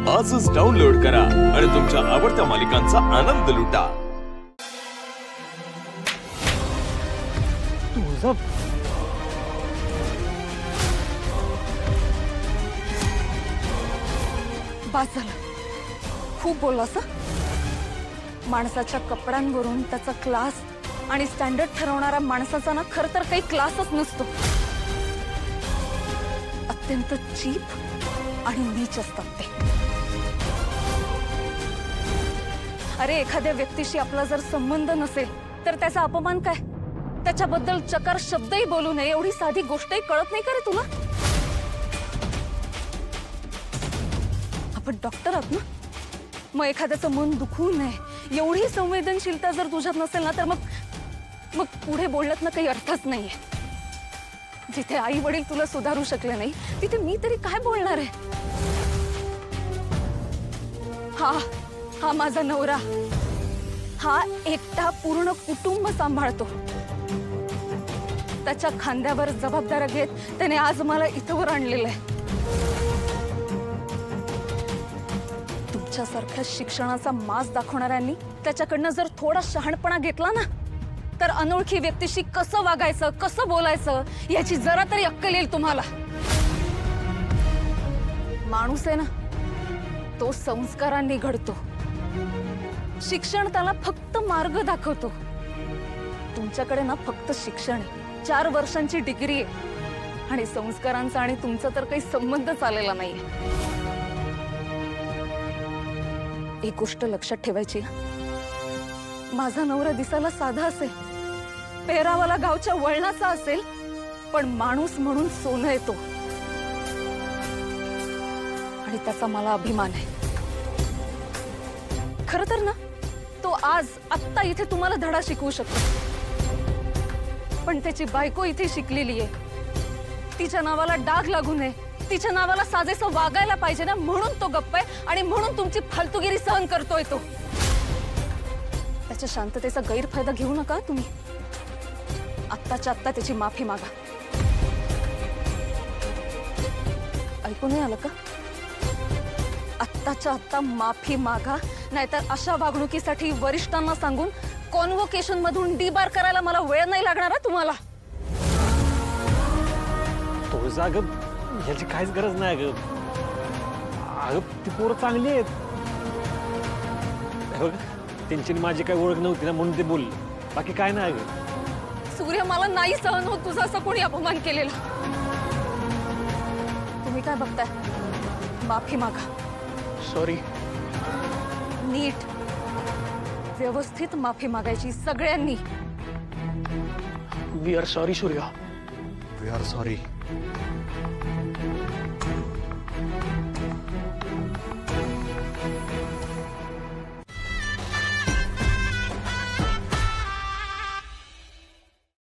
आजच डाउनलोड करा आणि तुमच्या आवडत्या मालिकांचा आनंद लुटा। बस झालं, खूप बोललास। माणसाच्या कपड्यांवरून त्याचा क्लास आणि स्टँडर्ड ठरवणारा माणसाचा ना खरं तर काही क्लासच नसतो। अत्यंत चीप आणि नीच असतात ते। अरे एखाद्या व्यक्तीशी आपला जर संबंध नसेल तर त्याचा अपमान काय, त्याच्याबद्दल चकार शब्दही बोलू नये एवढी साधी गोष्टही कळत नाही का रे तुला? आपण डॉक्टर आहात ना, मग एखाद्याचं मन दुखवू नये एवढी संवेदनशीलता जर तुझ्यात नसेल ना तर मग पुढे बोलण्यात ना काही अर्थच नाहीये। जिथे आई वडील तुला सुधारू शकले नाही तिथे मी तरी काय बोलणार आहे? हा माझा नवरा, हा एकटा पूर्ण कुटुंब सांभाळतो। त्याच्या खांद्यावर जबाबदारी घेत त्याने आज मला इथवर आणलेलं आहे। तुमच्यासारख्या शिक्षणाचा माज दाखवणाऱ्यांनी त्याच्याकडनं जर थोडा शहाणपणा घेतला ना तर अनोळखी व्यक्तीशी कसं वागायचं, कसं बोलायचं याची जरा तरी अक्कल येईल तुम्हाला। माणूस आहे ना तो संस्कारांनी घडतो, शिक्षण त्याला फक्त मार्ग दाखवतो। तुमच्याकडे ना फक्त शिक्षण आहे, 4 वर्षांची डिग्री आहे आणि संस्कारांचा आणि तुमचा तर काही संबंधच आलेला नाहीये। एक गोष्ट लक्षात ठेवायची, माझा नवरा दिसायला साधा असेल, पेहरावाला गावच्या वळणाचा असेल, पण माणूस म्हणून सोनं येतो आणि त्याचा मला अभिमान आहे। खरं तर ना तो आज आत्ता इथे तुम्हाला धडा शिकवू शकतो, पण त्याची बायको इथे शिकलेली आहे। तिच्या नावाला डाग लागू नये, तिच्या नावाला साजेसं वागायला पाहिजे ना, म्हणून तो गप्प आहे आणि म्हणून तुमची फालतूगिरी सहन करतोय तो। त्याच्या शांततेचा गैरफायदा घेऊ नका तुम्ही। आत्ताच्या आत्ता त्याची माफी मागा। ऐकू नाही आलं का? आत्ताच्या आत्ता माफी मागा, नाहीतर अशा वागणुकीसाठी वरिष्ठांना सांगून कॉन्व्होकेशन मधून डीबार करायला मला वेळ नाही लागणार तुम्हाला। तुळजा ग, याची काहीच गरज नाही ग। अगं ती पोरं चांगली आहेत, बघ त्यांची माझी काही ओळख नव्हती ना म्हणून ते बोलले, बाकी काय नाही ग। सूर्य, मला नाही सहन होत तुझा असं कोणी अपमान केलेला। तुम्ही काय बघताय? माफी मागा। सॉरी। नीट व्यवस्थित माफी मागायची सगळ्यांनी। We are sorry Surya, we are sorry.